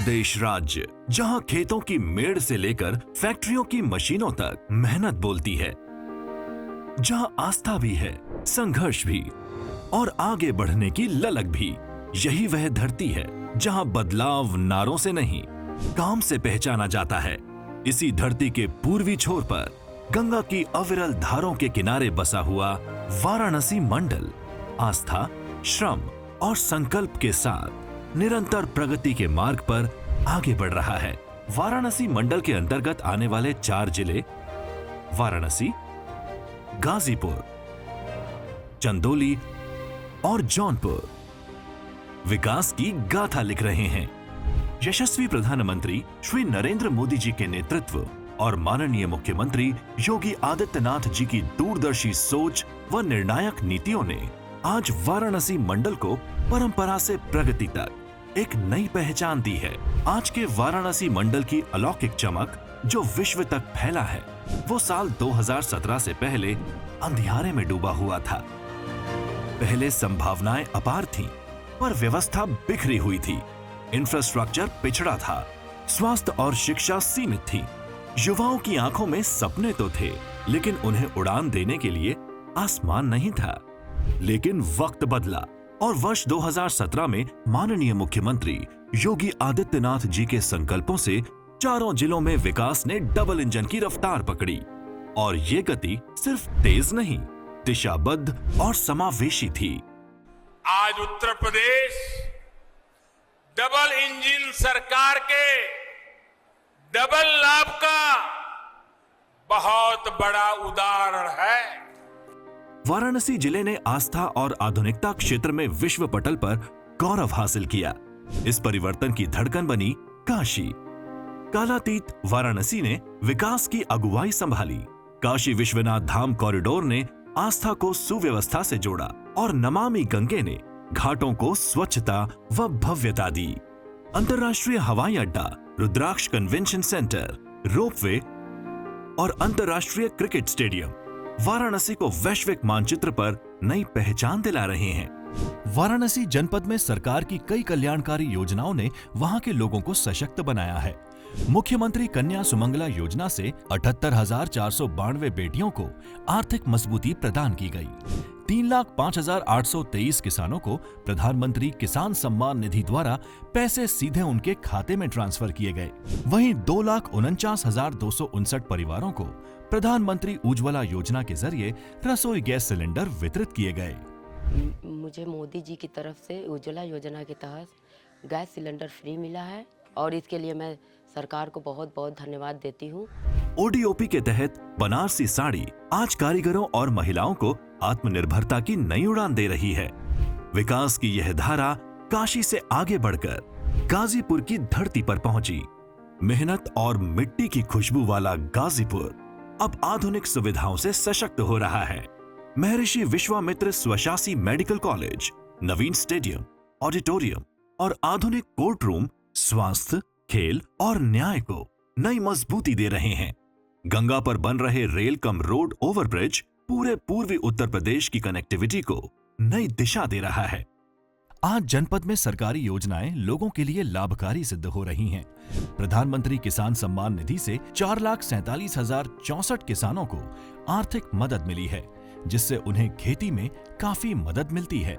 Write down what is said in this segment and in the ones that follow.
प्रदेश राज्य, जहां खेतों की मेड़ से लेकर फैक्ट्रियों की मशीनों तक मेहनत बोलती है, जहां आस्था भी है, संघर्ष भी और आगे बढ़ने की ललक भी। यही वह धरती है जहां बदलाव नारों से नहीं, काम से पहचाना जाता है। इसी धरती के पूर्वी छोर पर गंगा की अविरल धारों के किनारे बसा हुआ वाराणसी मंडल आस्था, श्रम और संकल्प के साथ निरंतर प्रगति के मार्ग पर आगे बढ़ रहा है। वाराणसी मंडल के अंतर्गत आने वाले 4 जिले वाराणसी, गाजीपुर, चंदौली और जौनपुर विकास की गाथा लिख रहे हैं। यशस्वी प्रधानमंत्री श्री नरेंद्र मोदी जी के नेतृत्व और माननीय मुख्यमंत्री योगी आदित्यनाथ जी की दूरदर्शी सोच व निर्णायक नीतियों ने आज वाराणसी मंडल को परंपरा से प्रगति तक एक नई पहचान दी है। आज के वाराणसी मंडल की अलौकिक चमक जो विश्व तक फैला है, वो साल 2017 से पहले अंधियारे में डूबा हुआ था। पहले संभावनाएं अपार थीं, पर व्यवस्था बिखरी हुई थी, इंफ्रास्ट्रक्चर पिछड़ा था, स्वास्थ्य और शिक्षा सीमित थी। युवाओं की आंखों में सपने तो थे, लेकिन उन्हें उड़ान देने के लिए आसमान नहीं था। लेकिन वक्त बदला और वर्ष 2017 में माननीय मुख्यमंत्री योगी आदित्यनाथ जी के संकल्पों से चारों जिलों में विकास ने डबल इंजन की रफ्तार पकड़ी। और ये गति सिर्फ तेज नहीं, दिशाबद्ध और समावेशी थी। आज उत्तर प्रदेश डबल इंजन सरकार के डबल लाभ का बहुत बड़ा उदाहरण है। वाराणसी जिले ने आस्था और आधुनिकता क्षेत्र में विश्व पटल पर गौरव हासिल किया। इस परिवर्तन की धड़कन बनी काशी। कालातीत वाराणसी ने विकास की अगुवाई संभाली। काशी विश्वनाथ धाम कॉरिडोर ने आस्था को सुव्यवस्था से जोड़ा और नमामि गंगे ने घाटों को स्वच्छता व भव्यता दी। अंतर्राष्ट्रीय हवाई अड्डा, रुद्राक्ष कन्वेंशन सेंटर, रोपवे और अंतर्राष्ट्रीय क्रिकेट स्टेडियम वाराणसी को वैश्विक मानचित्र पर नई पहचान दिला रहे हैं। वाराणसी जनपद में सरकार की कई कल्याणकारी योजनाओं ने वहां के लोगों को सशक्त बनाया है। मुख्यमंत्री कन्या सुमंगला योजना से 78,492 बेटियों को आर्थिक मजबूती प्रदान की गई। 3,05,823 किसानों को प्रधानमंत्री किसान सम्मान निधि द्वारा पैसे सीधे उनके खाते में ट्रांसफर किए गए। वहीं 2,49,259 परिवारों को प्रधानमंत्री उज्ज्वला योजना के जरिए रसोई गैस सिलेंडर वितरित किए गए। मुझे मोदी जी की तरफ से उज्ज्वला योजना के तहत गैस सिलेंडर फ्री मिला है और इसके लिए मैं सरकार को बहुत बहुत धन्यवाद देती हूँ। ओडीओपी के तहत बनारसी साड़ी आज कारीगरों और महिलाओं को आत्मनिर्भरता की नई उड़ान दे रही है। विकास की यह धारा काशी से आगे बढ़कर गाजीपुर की धरती पर पहुंची। मेहनत और मिट्टी की खुशबू वाला गाजीपुर अब आधुनिक सुविधाओं से सशक्त हो रहा है। महर्षि विश्वामित्र स्वशासी मेडिकल कॉलेज, नवीन स्टेडियम, ऑडिटोरियम और आधुनिक कोर्ट रूम स्वास्थ्य, खेल और न्याय को नई मजबूती दे रहे हैं। गंगा पर बन रहे रेल कम रोड ओवरब्रिज पूरे पूर्वी उत्तर प्रदेश की कनेक्टिविटी को नई दिशा दे रहा है। आज जनपद में सरकारी योजनाएं लोगों के लिए लाभकारी सिद्ध हो रही हैं। प्रधानमंत्री किसान सम्मान निधि से 4,47,064 किसानों को आर्थिक मदद मिली है, जिससे उन्हें खेती में काफी मदद मिलती है।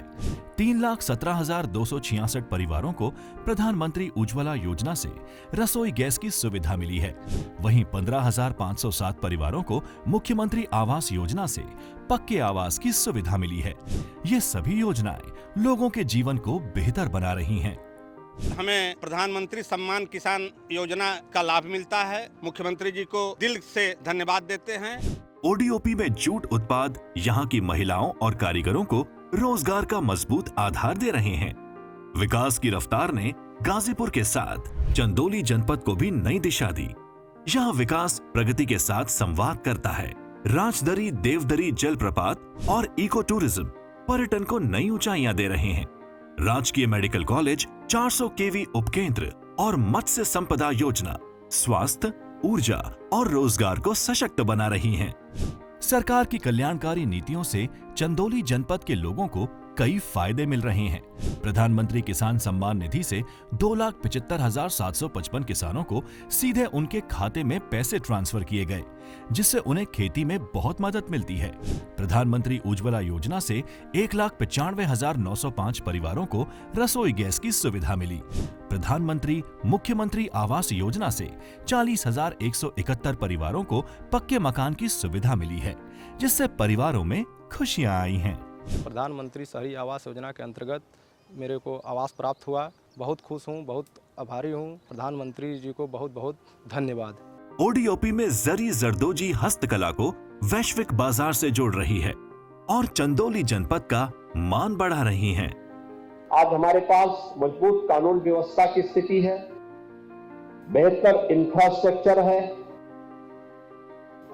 3,17,266 परिवारों को प्रधानमंत्री उज्ज्वला योजना से रसोई गैस की सुविधा मिली है। वहीं 15,507 परिवारों को मुख्यमंत्री आवास योजना से पक्के आवास की सुविधा मिली है। ये सभी योजनाएं लोगों के जीवन को बेहतर बना रही हैं। हमें प्रधानमंत्री सम्मान किसान योजना का लाभ मिलता है। मुख्यमंत्री जी को दिल से धन्यवाद देते हैं। ओडीओपी में जूट उत्पाद यहाँ की महिलाओं और कारीगरों को रोजगार का मजबूत आधार दे रहे हैं। विकास की रफ्तार ने गाजीपुर के साथ चंदौली जनपद को भी नई दिशा दी। यहाँ विकास प्रगति के साथ संवाद करता है। राजदरी देवदरी जलप्रपात और इको टूरिज्म पर्यटन को नई ऊंचाइयां दे रहे हैं। राजकीय मेडिकल कॉलेज, 400 केवी उपकेंद्र और मत्स्य संपदा योजना स्वास्थ्य, ऊर्जा और रोजगार को सशक्त बना रही हैं। सरकार की कल्याणकारी नीतियों से चंदौली जनपद के लोगों को कई फायदे मिल रहे हैं। प्रधानमंत्री किसान सम्मान निधि से 2,75,755 किसानों को सीधे उनके खाते में पैसे ट्रांसफर किए गए, जिससे उन्हें खेती में बहुत मदद मिलती है। प्रधानमंत्री उज्ज्वला योजना से 1,95,905 परिवारों को रसोई गैस की सुविधा मिली। प्रधानमंत्री मुख्यमंत्री आवास योजना से 40,171 परिवारों को पक्के मकान की सुविधा मिली है, जिससे परिवारों में खुशियां आई हैं। प्रधानमंत्री शहरी आवास योजना के अंतर्गत मेरे को आवास प्राप्त हुआ। बहुत खुश हूँ, बहुत आभारी हूँ। प्रधानमंत्री जी को बहुत बहुत धन्यवाद। ओडीओपी में जरी जरदोजी हस्तकला को वैश्विक बाजार से जोड़ रही है और चंदौली जनपद का मान बढ़ा रही हैं। आज हमारे पास मजबूत कानून व्यवस्था की स्थिति है, बेहतर इंफ्रास्ट्रक्चर है।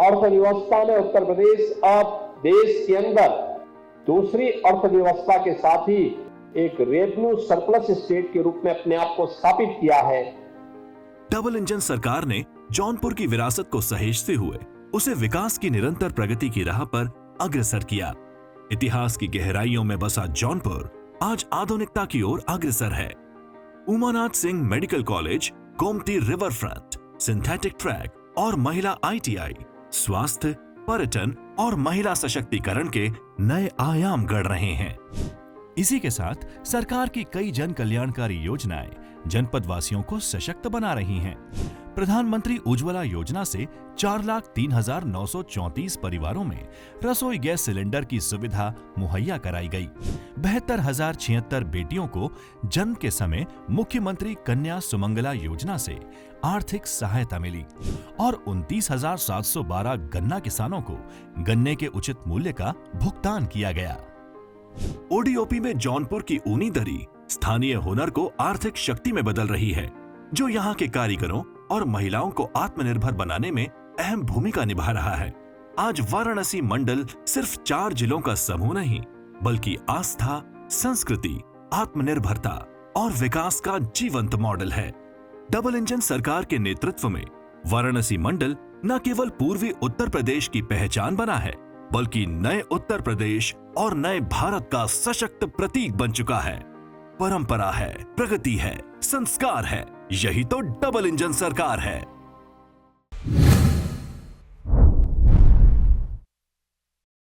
अर्थव्यवस्था में उत्तर प्रदेश अब देश के अंदर दूसरी अर्थव्यवस्था के साथ ही एक रेवेन्यू सरप्लस स्टेट के रूप में अपने आप को स्थापित किया है। डबल इंजन सरकार ने जौनपुर की विरासत को सहेजते हुए उसे विकास की निरंतर प्रगति की राह पर अग्रसर किया। इतिहास की गहराइयों में बसा जौनपुर आज आधुनिकता की ओर अग्रसर है। Umanath Singh medical college, Gomti river front, synthetic track और महिला ITI स्वास्थ्य, पर्यटन और महिला सशक्तिकरण के नए आयाम गढ़ रहे हैं। इसी के साथ सरकार की कई जन कल्याणकारी योजनाएं जनपद वासियों को सशक्त बना रही हैं। प्रधानमंत्री उज्ज्वला योजना से 4,03,934 परिवारों में रसोई गैस सिलेंडर की सुविधा मुहैया कराई गई। 72,076 बेटियों को जन्म के समय मुख्यमंत्री कन्या सुमंगला योजना से आर्थिक सहायता मिली और 29,712 गन्ना किसानों को गन्ने के उचित मूल्य का भुगतान किया गया। ओडीओपी में जौनपुर की ऊनी दरी स्थानीय हुनर को आर्थिक शक्ति में बदल रही है, जो यहाँ के कारीगरों और महिलाओं को आत्मनिर्भर बनाने में अहम भूमिका निभा रहा है। आज वाराणसी मंडल सिर्फ 4 जिलों का समूह नहीं, बल्कि आस्था, संस्कृति, आत्मनिर्भरता और विकास का जीवंत मॉडल है। डबल इंजन सरकार के नेतृत्व में वाराणसी मंडल न केवल पूर्वी उत्तर प्रदेश की पहचान बना है, बल्कि नए उत्तर प्रदेश और नए भारत का सशक्त प्रतीक बन चुका है। परंपरा है, प्रगति है, संस्कार है, यही तो डबल इंजन सरकार है।